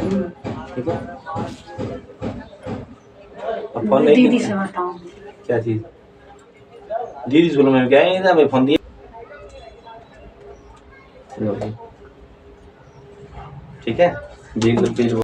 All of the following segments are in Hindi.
ठीक है। अब फोन नहीं दीदी से बताऊं क्या चीज? दीदी बोलो मैं क्या है मैं फोन दिया। ठीक है देख लो प्लीज।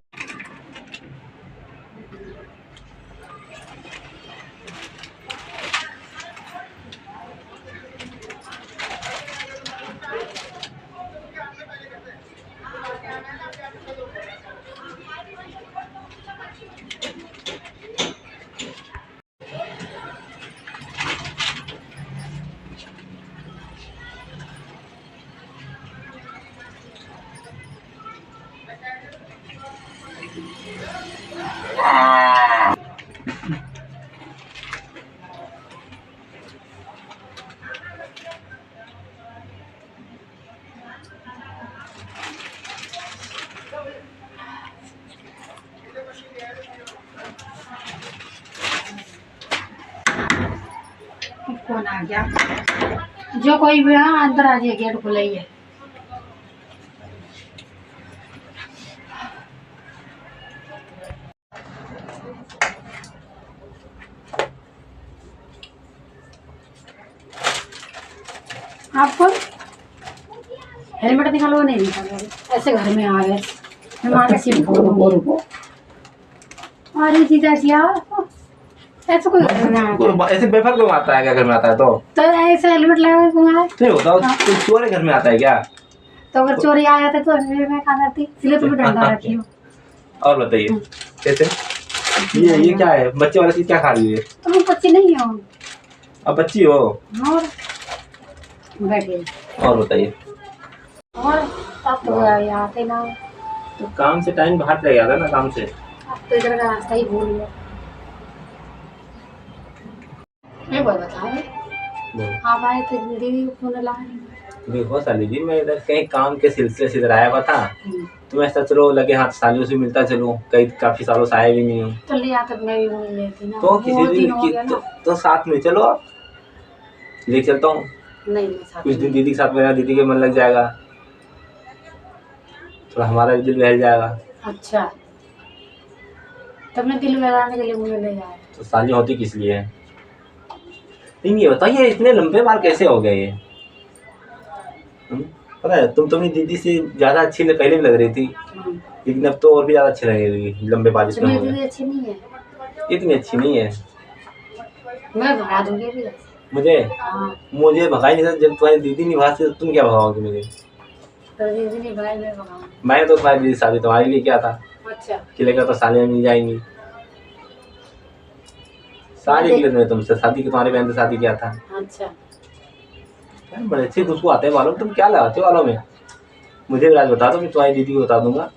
कौन आ गया? जो कोई भी है अंदर आ जाए, गेट खुला ही है। आपको हेलमेट निकालो, नहीं निकालो, ऐसे घर में आ गए मैं मारे सिम फोड़ूंगी। अरे जीजा जी आप ऐसे कोई घर में आ गया, ऐसे बेफर क्यों आता है? क्या घर में आता है तो ऐसे हेलमेट लगा क्यों आए? नहीं होता कोई चोर घर में आता है क्या? तो अगर चोरी आ जाते तो मैं क्या करती, इसलिए तुम्हें डंडा रखी हो। और बताइए कैसे? ये क्या है? बच्चे वाला चीज क्या खा रही है? तुम बच्ची नहीं हो? अब बच्ची हो। और बैठे। और बताइए। और अब तो आते ना, तो काम से टाइम बाहर चला गया था ना, काम से। अब तो इधर का रास्ता ही भूल गया। मैं बोल बताओ, आप आए तो दीदी को फोन लाए। देखो साली जी, मैं इधर कहीं काम के सिलसिले से इधर आया हुआ था, तो मैं ऐसा चलो लगे हाथ सालियों से मिलता चलूं, कई काफी सालों से आया भी नहीं हूँ। तो लिया तो मैं भी मिल लेती ना, तो किसी दिन तो साथ में चलो, आप ले चलता हूँ। नहीं मैं साथ कुछ दिन दीदी के साथ, मेरा दीदी के मन लग जाएगा, थोड़ा हमारा भी दिल बहल जाएगा। अच्छा तुमने दिल लगाने के लिए मुझे ले जाए तो साली होती किस लिए है? ये बताइए इतने लंबे बाल कैसे हो गए ये? पता है तुम अपनी दीदी से ज्यादा अच्छी पहले भी लग रही थी, लेकिन अब तो और भी ज्यादा अच्छी लगेगी लंबे बाल इसमें हो गए। अच्छी नहीं है, इतनी अच्छी नहीं है। मैं भगा दूंगी भी मुझे मुझे भगाई नहीं था, जब तुम्हारी दीदी नहीं भगा, तुम क्या भगाओगे मुझे? तो दीदी नहीं भगाई, मैं भगाऊंगी। मैं तो तुम्हारी दीदी शादी तुम्हारे लिए क्या था, अच्छा कि लेकर तो सालियाँ मिल जाएंगी। शादी के लिए मैं तुमसे शादी की, तुम्हारे बहन से शादी किया था। अच्छा बड़े अच्छी खुशबू आते हैं बालों में, तुम क्या लगाते हो बालों में? मुझे भी आज बता दो, मैं तुम्हारी दीदी को बता दूंगा।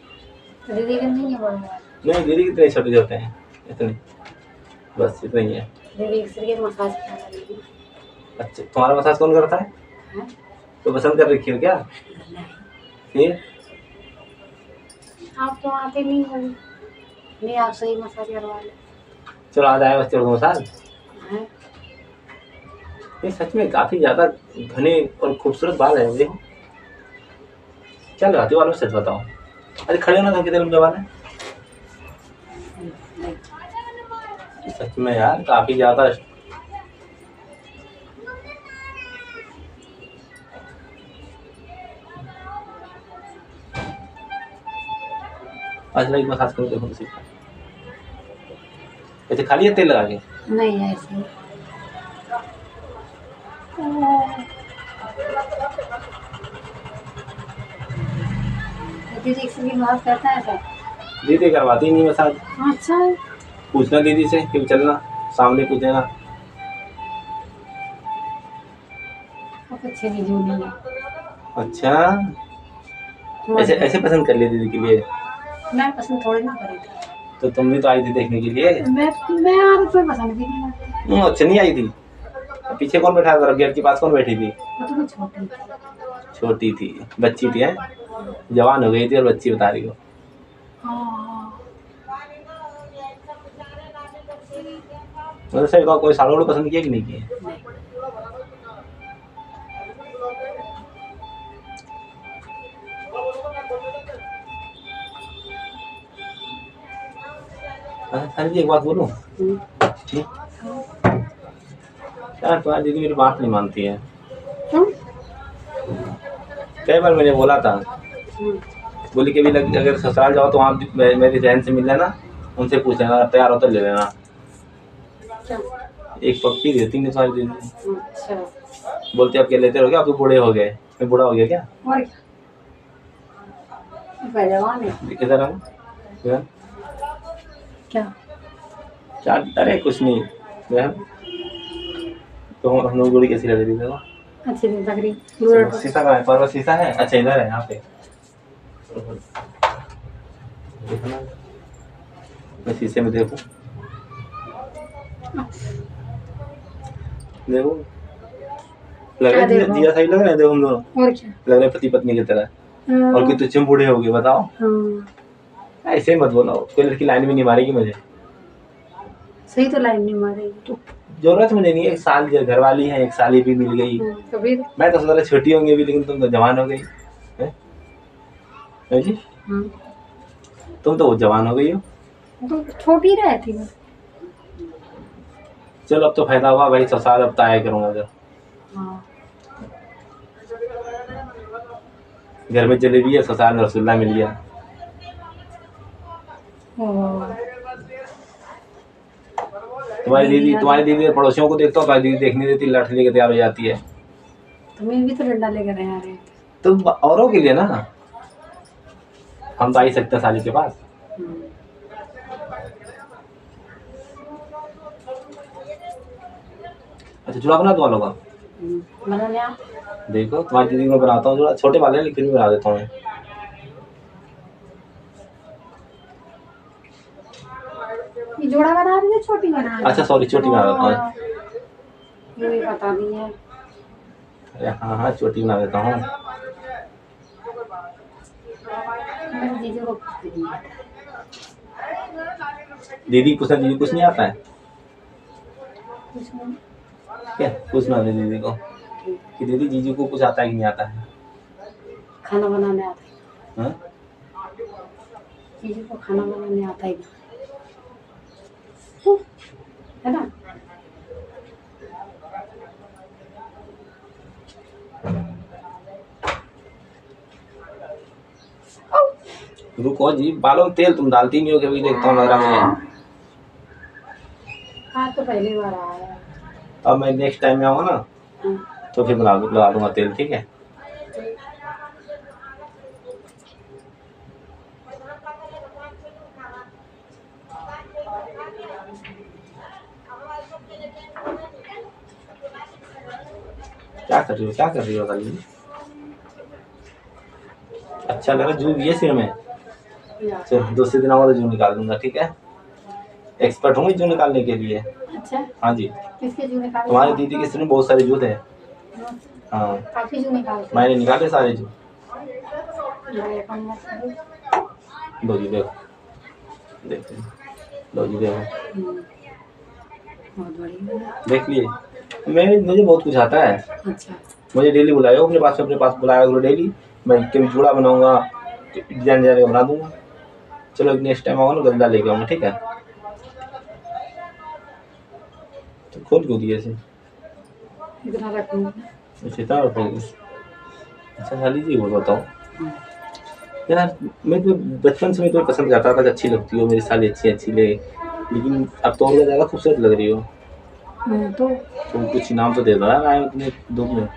दीदी का नहीं है बड़ा? नहीं दीदी कितने छोटे छोटे हैं, इतने, बस इतना ही है। दीदी के मसाज करा दीदी। अच्छा तुम्हारा मसाज कौन करता है? तो पसंद कर रखी हो क्या? फिर आप तो आते नहीं हो, मैं आपसे ही मसाज करवा ले। चलो आज आया बच्चे को मसाज। ये सच में काफी ज्यादा घने और खूबसूरत बाल है। देखो क्या लगाते हो बालों में, सच बताओ। अरे खड़े होना, कितने लंबे बाल है सच में यार, काफी ज्यादा। आज लाइक मसाज करो, देखो किसी ऐसे खाली है तेल लगा के? नहीं ऐसे दीदी इसलिए मसाज करता है सर? दीदी करवाती नहीं मसाज। अच्छा पूछना दीदी से, क्यों चलना सामने पूछेगा। अच्छे दीदी नहीं है। अच्छा ऐसे ऐसे पसंद कर लिया दीदी के लिए? मैं पसंद थोड़ी ना करी थी। तो तुम भी तो आई थी देखने के लिए। मैं यार कोई पसंद भी नहीं करती। अच्छा नहीं आई थी? पीछे कौन बैठा था, गेट के पास कौन बैठी थी? वो तो मैं छोटी थी। छोटी थी, बच्ची थी है? जवान हो गई थी और बच्ची बता रही हो। मतलब सही बताओ, कोई सालों पसंद किया कि नहीं किया? साली जी एक बात बोलूं? यार तुम्हारी दीदी मेरी बात नहीं मानती है। क्यों? कई बार मैंने बोला था, बोली कि अगर ससुराल जाओ तो वहाँ मेरी बहन से मिल लेना, उनसे पूछ लेना, तैयार हो तो ले लेना। क्या? एक पप्पी देती नहीं तुम्हारी दीदी। अच्छा। बोलती अब क्या लेते रहोगे, अब तो बूढ़े हो गए। मैं बूढ़ा हो गया क्या? और जवान है इधर आओ। बहन क्या? क्या? अरे कुछ नहीं बहन, तो हम लोग जोड़ी कैसी लग रही थी? अच्छी नहीं लग रही। शीशा कहाँ है? पर शीशा है? अच्छा इधर है, यहाँ पे। देखना, मैं शीशे में देखूं। देखो लग रहा है जिया सही लग रहा है। देखो हम दोनों और क्या लग रहे पति पत्नी की तरह। और कि तुम बूढ़े हो गए, बताओ। ऐसे मत बोलो, कोई लड़की लाइन में नहीं मारेगी मुझे। सही तो लाइन नहीं मारेगी। तो जरूरत मुझे नहीं है। एक साल घर वाली है, एक साली भी मिल गई। कभी मैं तो सोच रहा छोटी होंगी भी, लेकिन तुम तो जवान हो गई है जी। तुम तो बहुत जवान हो गई हो। तो छोटी रहती है। चलो अब तो फायदा हुआ भाई, ससुराल अब तो आया करूंगा जब। घर में जलेबी है, ससुराल में रसगुल्ला मिल गया। तुम्हारी दीदी पड़ोसियों को देखता हूँ, तुम्हारी दीदी देखने देती, लाठी लेके तैयार हो जाती है। तुम्हें भी तो डंडा लेकर आ रहे। तुम औरों के लिए ना, हम तो आ ही सकते हैं साली के पास। अच्छा जुड़ा बना दो वालों का। देखो तुम्हारी दीदी को बनाता हूँ जुड़ा, छोटे वाले लेकिन भी बना देता हूँ। ये जोड़ा बना रही है, छोटी बना रही है? अच्छा सॉरी, छोटी बना देता हूँ। ये पता नहीं है। अरे हाँ हाँ, छोटी बना देता हूँ। दीदी कुछ नहीं आता है क्या? पूछना दीदी को कि दीदी जीजू को कुछ आता है कि नहीं आता है? खाना बनाने आता है? जीजू को खाना बनाने आता है ना? रुको जी, बालों में तेल तुम डालती नहीं हो, कभी देखता हूँ लग रहा मुझे। हाँ तो पहली बार आया। अब मैं नेक्स्ट टाइम में आऊँगा ना तो फिर लगा दूंगा तेल, ठीक है? क्या कर रही हो खाली? अच्छा लग रहा है जू ये सिर में। चलो दूसरे दिन आऊंगा तो जू निकाल दूंगा, ठीक है? एक्सपर्ट हूँ जू निकालने के लिए। अच्छा हाँ जी। किसके जू निकाल? तुम्हारी दीदी के सिर में बहुत सारे जू थे। हाँ काफी जू निकालते। मैंने निकाले सारे जू। लो जी देखो, लो जी देखो, बहुत बढ़िया। देख लिए। मुझे बहुत कुछ आता है। अच्छा मुझे डेली बुलाओ अपने पास बुलाया करो डेली। मैं कभी जूड़ा बनाऊंगा, डिजाइन का बना दूंगा। चलो नेक्स्ट टाइम आऊंगा ना गंदा लेके आऊंगा, ठीक है? तो खोल क्यों दिए इसे? इतना रखूंगा। इतना रखोगे? अच्छा साली जी वो बताओ यार, मैं तो बचपन से मैं तो पसंद करता था, अच्छी लगती हो मेरी साली, अच्छी ले, लेकिन अब तो और ज़्यादा खूबसूरत लग रही हो। तो कुछ नाम तो दे दो यार, आए इतने धूप में।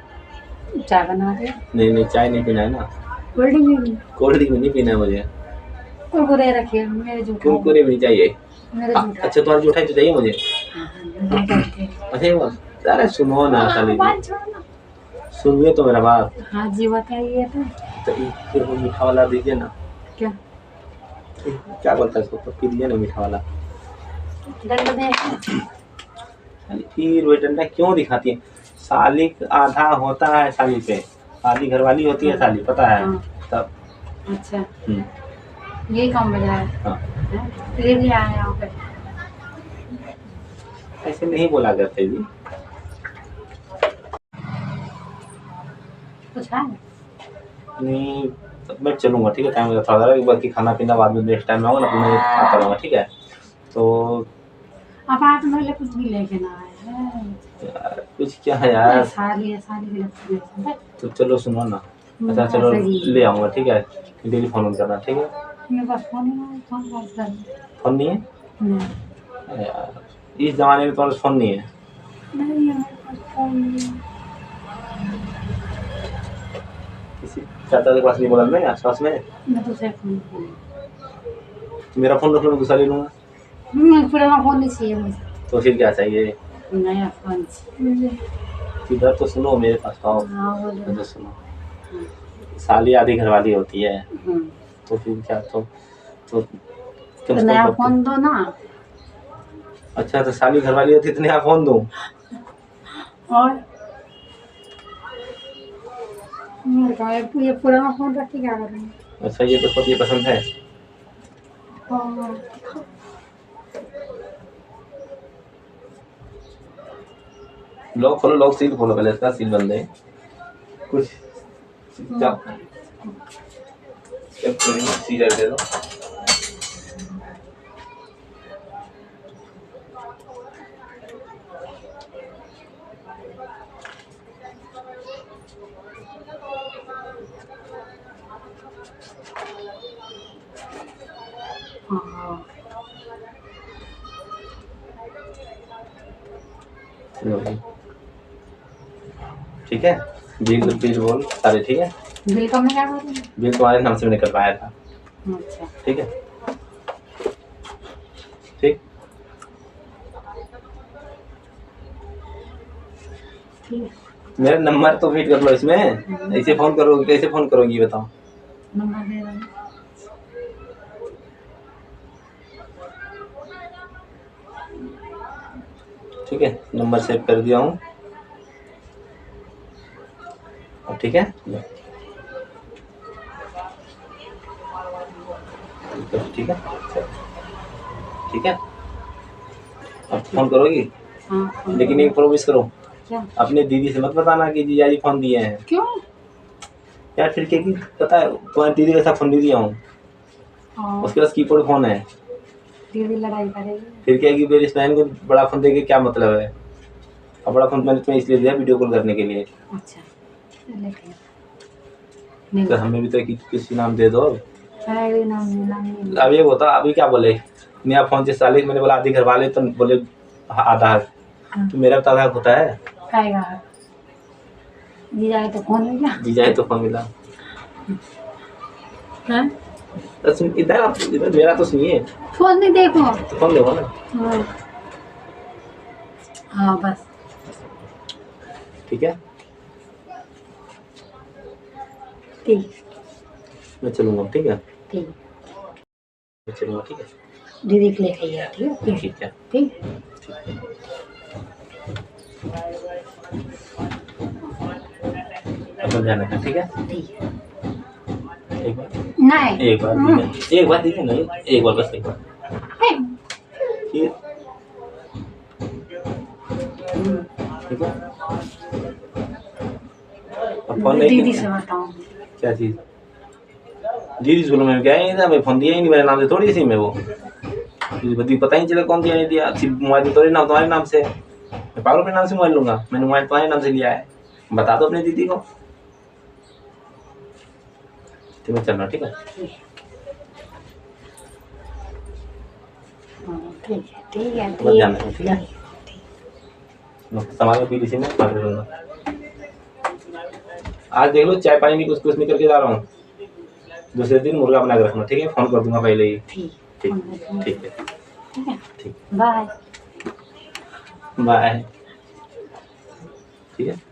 चाय बना दे। नहीं चाय नहीं पीना है ना। कोल्ड ड्रिंक नहीं पीना है मुझे। कुरकुरे रखिए, मेरे जूठा। कुरकुरे भी चाहिए? अच्छा तुम्हारा जूठा तो चाहिए मुझे। अच्छा अरे सुनो ना साली जी, सुनिए तो मेरा बात। हाँ जी बताइए। तो फिर वो मीठा वाला दीजिए ना। क्या बोलता है इसको? तो पी दीजिए ना मीठा वाला। फिर वो डंडा क्यों दिखाती है? साली आधा होता है साली पे, साली घरवाली होती है साली, पता है? तब अच्छा यही काम बजा है। हाँ ले लिया है यहाँ पे। ऐसे नहीं बोला करते जी। कुछ है नहीं मैं चलूंगा, ठीक है? टाइम थोड़ा बाकी खाना पीना बाद में नेक्स्ट टाइम में आऊंगा ना तो मैं खाता रहूंगा, ठीक है? तो अब आप मेरे लिए कुछ भी लेके ना आए हैं। यार कुछ क्या है यार, साली के लिए कुछ लेके आए। तो चलो सुनो ना। अच्छा चलो ऐसे ही। ले आऊँगा, ठीक है, डेली फोन करना, ठीक है। मेरे पास फोन ही नहीं है, फोन बात कर। फोन नहीं है नहीं अरे यार, इस जमाने में तुम्हारे पास फोन नहीं है। नहीं है मेरे पास फोन नहीं है। किसी चाचा के पास नहीं बोला मैं आस पास में, मैं दूसरे फोन पे तो मेरा फोन रख लो, मैं दूसरा ले लूँगा। पुराना फोन नहीं चाहिए मुझे। तो फिर क्या चाहिए? नया फोन चाहिए मुझे। इधर तो सुनो, मेरे पास आओ, हाँ बोलो। इधर सुनो। साली आधी घरवाली होती है, हम्म, तो फिर क्या, तो तो कम से नया कम फोन दो ना। अच्छा तो साली घरवाली होती है तो नया फोन दूँ? और ये पुराना फोन रख के क्या करेंगे? अच्छा ये तो ये पसंद है। हाँ, लॉक खोलो, लॉक सील खोलो, पहले इसका सील बंद है कुछ। क्या सीजर दे दो। हाँ, ठीक है, बिल बिल बोल सारे, ठीक है। बिल का मैं क्या करूँगी? बिल तुम्हारे नाम से मैंने करवाया था, अच्छा ठीक है, ठीक। ठीक है, मेरा नंबर तो फीड कर लो इसमें, ऐसे फोन करोगे, कैसे फोन करोगी बताओ। नंबर दे दो। ठीक है, नंबर सेव कर दिया हूँ, ठीक है। ठीक है, ठीक है, अब फोन करोगी, हाँ, लेकिन एक प्रॉमिस करो, क्या? अपने दीदी से मत बताना कि जीजाजी फोन दिए हैं। क्यों? यार फिर क्या, कि पता है तुम्हारी दीदी के साथ फोन नहीं दिया हूँ, हाँ, उसके पास कीपैड फोन है। दीदी लड़ाई करेगी। फिर क्या कि मेरी बहन को बड़ा फोन देके क्या मतलब है। अब बड़ा फोन मैंने तुम्हें इसलिए दिया वीडियो कॉल करने के लिए, अच्छा लेकिन नहीं तो हमें भी तो किसी नाम दे दो। है नाम नहीं। अब ये बता, अभी क्या बोले, नया फोन से साले, मैंने बोला आधी घर वाले, तो बोले आधा, तो मेरा तो आधा होता है। खाएगा जी जाए तो फोन मिल गया। जीजाजी तो फोन मिला। हाँ? तो सुन, इधर मेरा तो सुनिए, फोन नहीं देखो। तो फोन देखो ना। हाँ, हाँ बस ठीक है, ठीक मैं चलूंगा, ठीक है, ठीक मैं चलूंगा, ठीक है, दीदी के लेके आइए। ठीक है ठीक है, ठीक ठीक है। अपन जाना है, ठीक है, ठीक है। एक बार, नहीं एक बार, एक बार, ठीक है ना, एक बार, बस एक बार, ठीक है, ठीक है। अब फोन नहीं, दीदी से बताऊँ क्या चीज, दीदी से बोलो मैं क्या ही था, मैं फोन दिया ही नहीं, मेरे नाम से थोड़ी सी मैं वो, दीदी पता ही नहीं चला कौन दिया नहीं दिया, सिर्फ मोबाइल थोड़ी नाम तुम्हारे नाम से, मैं पागल अपने नाम से मोबाइल लूंगा, मैंने मोबाइल तुम्हारे नाम से लिया है, बता दो अपनी दीदी को। तो मैं चल रहा, ठीक है, ठीक है मत जाना, ठीक है, सामान पी लीजिए, मैं खा लूंगा। आज देख लो चाय पानी नहीं कुछ नहीं करके जा रहा हूँ, दूसरे दिन मुर्गा बना के रखना, ठीक है, फोन कर दूंगा पहले ही। ठीक ठीक है, ठीक, बाय बाय, ठीक है।